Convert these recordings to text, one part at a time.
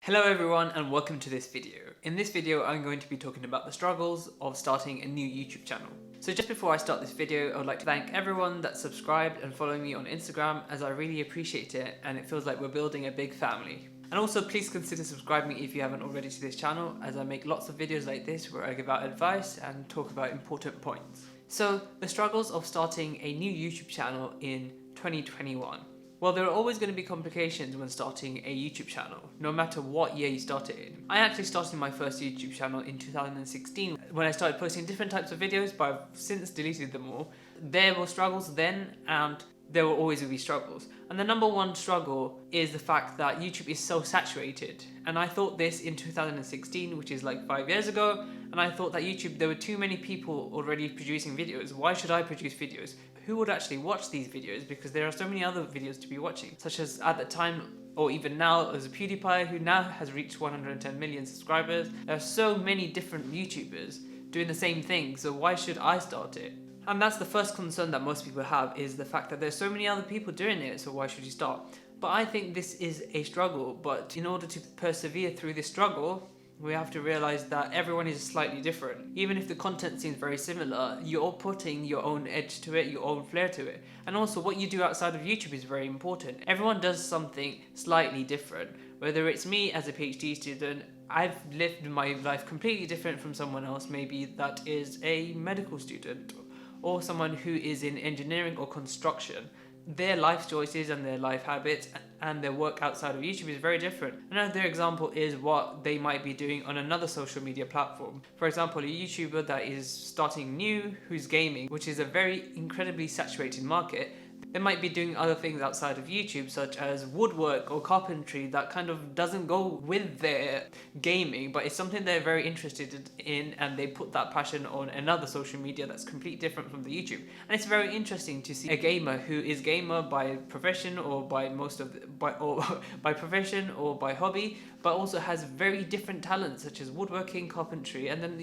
Hello everyone and welcome to this video. In this video I'm going to be talking about the struggles of starting a new YouTube channel. So just before I start this video, I would like to thank everyone that's subscribed and following me on Instagram, as I really appreciate it and it feels like we're building a big family. And also please consider subscribing if you haven't already to this channel, as I make lots of videos like this where I give out advice and talk about important points. So the struggles of starting a new YouTube channel in 2021. Well, there are always going to be complications when starting a YouTube channel, no matter what year you start it in. I actually started my first YouTube channel in 2016 when I started posting different types of videos, but I've since deleted them all. There were struggles then and there will always be struggles. And the number one struggle is the fact that YouTube is so saturated. And I thought this in 2016, which is like 5 years ago, and I thought that YouTube, there were too many people already producing videos. Why should I produce videos? Who would actually watch these videos? Because there are so many other videos to be watching, such as at the time, or even now, there's a PewDiePie who now has reached 110 million subscribers. There are so many different YouTubers doing the same thing, so why should I start it? And that's the first concern that most people have, is the fact that there's so many other people doing it, so why should you start? But I think this is a struggle, but in order to persevere through this struggle, we have to realize that everyone is slightly different. Even if the content seems very similar, you're putting your own edge to it, your own flair to it. And also what you do outside of YouTube is very important. Everyone does something slightly different. Whether it's me as a PhD student, I've lived my life completely different from someone else, maybe that is a medical student, or someone who is in engineering or construction. Their life choices and their life habits and their work outside of YouTube is very different. Another example is what they might be doing on another social media platform. For example, a YouTuber that is starting new, who's gaming, which is a very incredibly saturated market, they might be doing other things outside of YouTube, such as woodwork or carpentry, that kind of doesn't go with their gaming, but it's something they're very interested in, and they put that passion on another social media that's completely different from the YouTube. And it's very interesting to see a gamer who is gamer by profession or by by profession or by hobby, but also has very different talents such as woodworking, carpentry, and then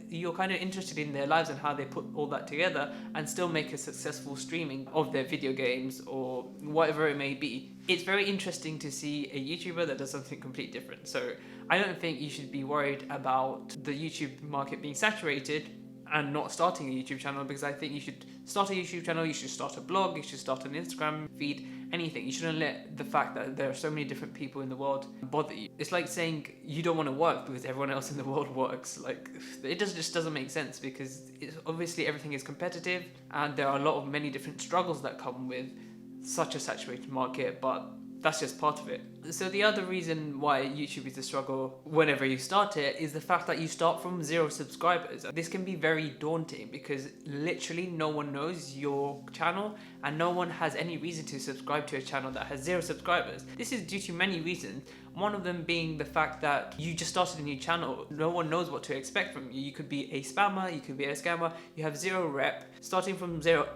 you're kind of interested in their lives and how they put all that together and still make a successful streaming of their video games or whatever it may be. It's very interesting to see a YouTuber that does something completely different. So I don't think you should be worried about the YouTube market being saturated and not starting a YouTube channel, because I think you should start a YouTube channel, you should start a blog, you should start an Instagram feed, anything. You shouldn't let the fact that there are so many different people in the world bother you. It's like saying you don't want to work because everyone else in the world works. Like, it just doesn't make sense, because obviously everything is competitive and there are many different struggles that come with such a saturated market, but that's just part of it. So the other reason why YouTube is a struggle whenever you start it is the fact that you start from 0 subscribers. This can be very daunting because literally no one knows your channel and no one has any reason to subscribe to a channel that has 0 subscribers. This is due to many reasons. One of them being the fact that you just started a new channel. No one knows what to expect from you. You could be a spammer, you could be a scammer, you have 0 rep. Starting from 0,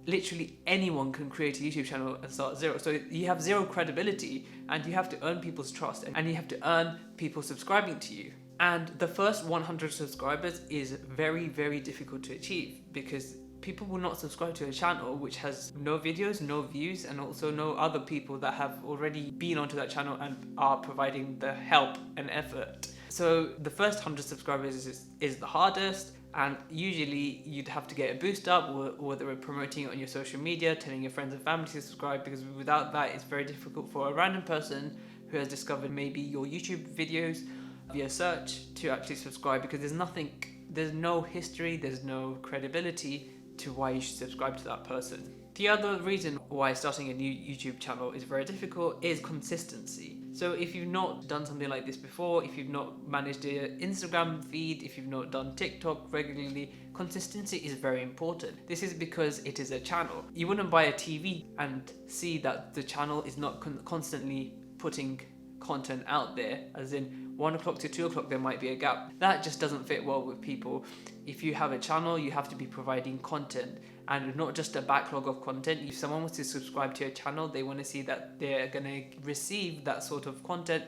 literally anyone can create a YouTube channel and start 0. So you have 0 credibility and you have to earn people's trust and you have to earn people subscribing to you. And the first 100 subscribers is very, very difficult to achieve, because people will not subscribe to a channel which has no videos, no views, and also no other people that have already been onto that channel and are providing the help and effort. So the first 100 subscribers is the hardest. And usually you'd have to get a boost up, whether we're promoting it on your social media, telling your friends and family to subscribe, because without that it's very difficult for a random person who has discovered maybe your YouTube videos via search to actually subscribe, because there's no history, there's no credibility to why you should subscribe to that person. The other reason why starting a new YouTube channel is very difficult is consistency. So if you've not done something like this before, if you've not managed an Instagram feed, if you've not done TikTok regularly, consistency is very important. This is because it is a channel. You wouldn't buy a TV and see that the channel is not constantly putting content out there, as in 1 o'clock to 2 o'clock there might be a gap. That just doesn't fit well with people. If you have a channel, you have to be providing content, and not just a backlog of content. If someone wants to subscribe to your channel, they want to see that they're gonna receive that sort of content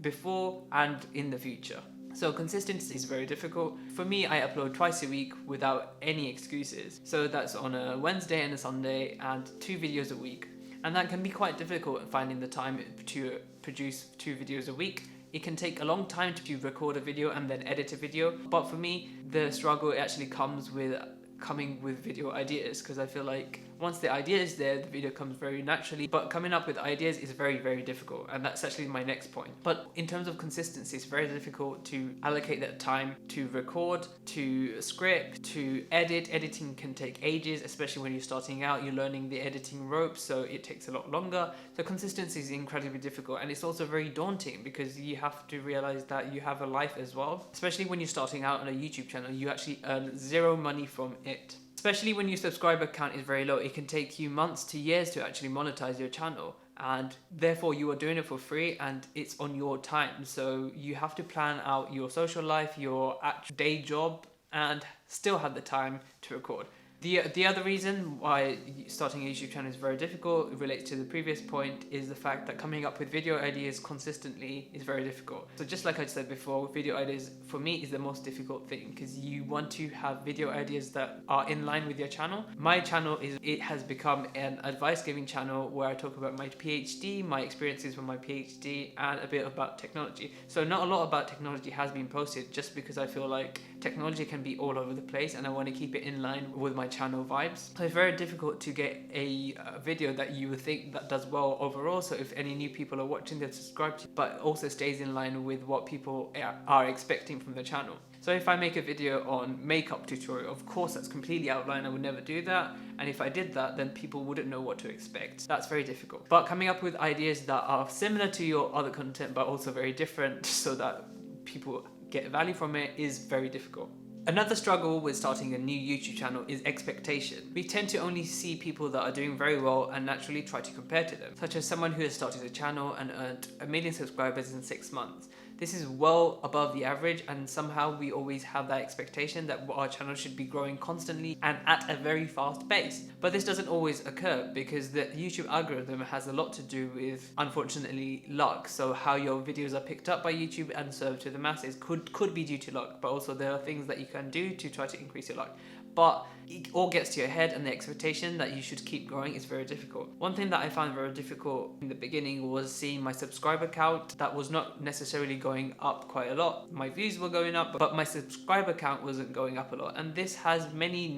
before and in the future. So consistency is very difficult. For me, I upload twice a week without any excuses. So that's on a Wednesday and a Sunday, and 2 videos a week. And that can be quite difficult finding the time to produce 2 videos a week. It can take a long time to record a video and then edit a video, but for me, the struggle actually comes with coming with video ideas, because I feel like once the idea is there, the video comes very naturally, but coming up with ideas is very, very difficult, and that's actually my next point. But in terms of consistency, it's very difficult to allocate that time to record, to script, to edit. Editing can take ages, especially when you're starting out, you're learning the editing ropes, so it takes a lot longer. So consistency is incredibly difficult, and it's also very daunting because you have to realize that you have a life as well. Especially when you're starting out on a YouTube channel, you actually earn zero money from it. Especially when your subscriber count is very low, it can take you months to years to actually monetize your channel, and therefore you are doing it for free and it's on your time. So you have to plan out your social life, your actual day job, and still have the time to record. The other reason why starting a YouTube channel is very difficult, it relates to the previous point, is the fact that coming up with video ideas consistently is very difficult. So just like I said before, video ideas for me is the most difficult thing, because you want to have video ideas that are in line with your channel. My channel has become an advice giving channel where I talk about my PhD, my experiences with my PhD, and a bit about technology. So not a lot about technology has been posted, just because I feel like technology can be all over the place and I want to keep it in line with my channel vibes. So it's very difficult to get a video that you would think that does well overall, so if any new people are watching, they'll subscribe to, but also stays in line with what people are expecting from the channel. So if I make a video on makeup tutorial, of course that's completely outlined, I would never do that, and if I did that, then people wouldn't know what to expect. That's very difficult. But coming up with ideas that are similar to your other content but also very different so that people get value from it is very difficult. Another struggle with starting a new YouTube channel is expectation. We tend to only see people that are doing very well and naturally try to compare to them, such as someone who has started a channel and earned 1 million subscribers in 6 months. This is well above the average, and somehow we always have that expectation that our channel should be growing constantly and at a very fast pace. But this doesn't always occur because the YouTube algorithm has a lot to do with, unfortunately, luck. So how your videos are picked up by YouTube and served to the masses could be due to luck, but also there are things that you can do to try to increase your luck. But it all gets to your head, and the expectation that you should keep growing is very difficult. One thing that I found very difficult in the beginning was seeing my subscriber count that was not necessarily going up quite a lot. My views were going up, but my subscriber count wasn't going up a lot, and this has very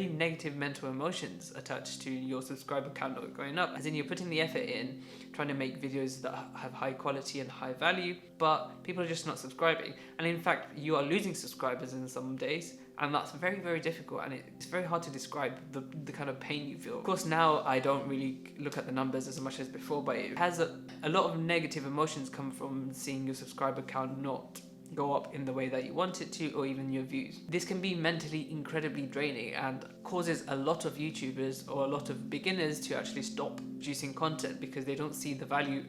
negative mental emotions attached to your subscriber count not going up, as in you're putting the effort in trying to make videos that have high quality and high value, but people are just not subscribing, and in fact you are losing subscribers in some days. And that's very difficult, and it's very hard to describe the kind of pain you feel. Of course, now I don't really look at the numbers as much as before, but it has a lot of negative emotions come from seeing your subscriber count not go up in the way that you want it to, or even your views. This can be mentally incredibly draining and causes a lot of YouTubers or a lot of beginners to actually stop producing content because they don't see the value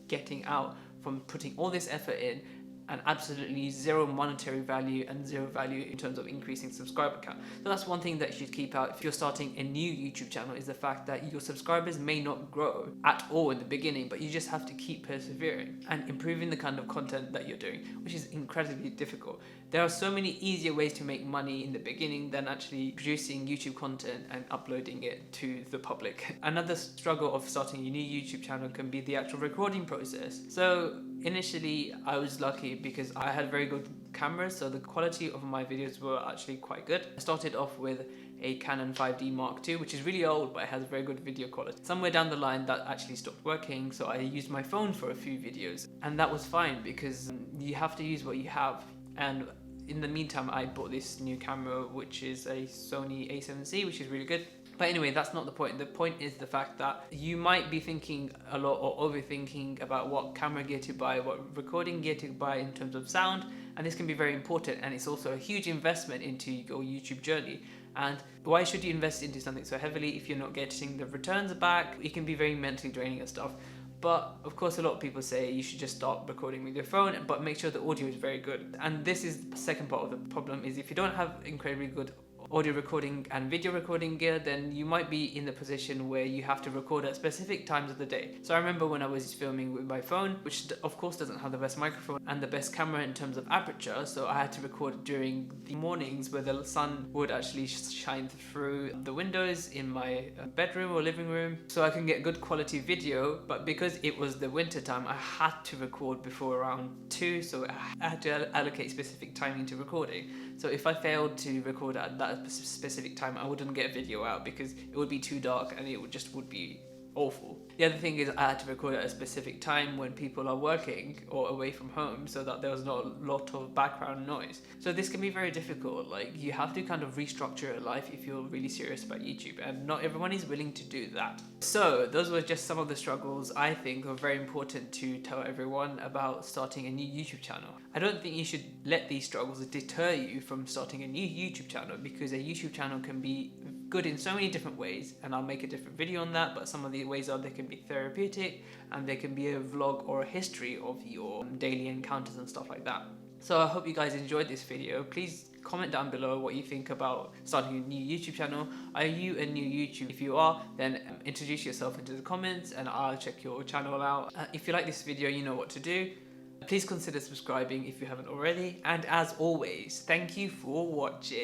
getting out from putting all this effort in, and absolutely zero monetary value and zero value in terms of increasing subscriber count. So that's one thing that you should keep out if you're starting a new YouTube channel, is the fact that your subscribers may not grow at all in the beginning, but you just have to keep persevering and improving the kind of content that you're doing, which is incredibly difficult. There are so many easier ways to make money in the beginning than actually producing YouTube content and uploading it to the public. Another struggle of starting a new YouTube channel can be the actual recording process. So initially I was lucky because I had very good cameras, so the quality of my videos were actually quite good. I started off with a Canon 5D Mark II, which is really old, but it has very good video quality. Somewhere down the line that actually stopped working, so I used my phone for a few videos, and that was fine because you have to use what you have. And in the meantime, I bought this new camera, which is a Sony A7C, which is really good. But anyway, that's not the point. The point is the fact that you might be thinking a lot or overthinking about what camera gear to buy, what recording gear to buy in terms of sound, and this can be very important, and it's also a huge investment into your YouTube journey. And why should you invest into something so heavily if you're not getting the returns back? It can be very mentally draining and stuff. But of course, a lot of people say you should just start recording with your phone, but make sure the audio is very good. And this is the second part of the problem, is if you don't have incredibly good audio recording and video recording gear, then you might be in the position where you have to record at specific times of the day. So I remember when I was filming with my phone, which of course doesn't have the best microphone and the best camera in terms of aperture, so I had to record during the mornings where the sun would actually shine through the windows in my bedroom or living room, so I can get good quality video. But because it was the winter time, I had to record before around 2, so I had to allocate specific timing to recording. So if I failed to record at that specific time, I wouldn't get a video out because it would be too dark and it would be awful. The other thing is I had to record at a specific time when people are working or away from home, so that there was not a lot of background noise. So this can be very difficult. Like, you have to kind of restructure your life if you're really serious about YouTube, and not everyone is willing to do that. So those were just some of the struggles I think are very important to tell everyone about starting a new YouTube channel. I don't think you should let these struggles deter you from starting a new YouTube channel, because a YouTube channel can be good in so many different ways, and I'll make a different video on that. But some of the ways are they can be therapeutic, and they can be a vlog or a history of your daily encounters and stuff like that. So I hope you guys enjoyed this video. Please comment down below what you think about starting a new YouTube channel. Are you a new YouTuber? If you are, then introduce yourself into the comments and I'll check your channel out. If you like this video, you know what to do. Please consider subscribing if you haven't already, and as always, thank you for watching.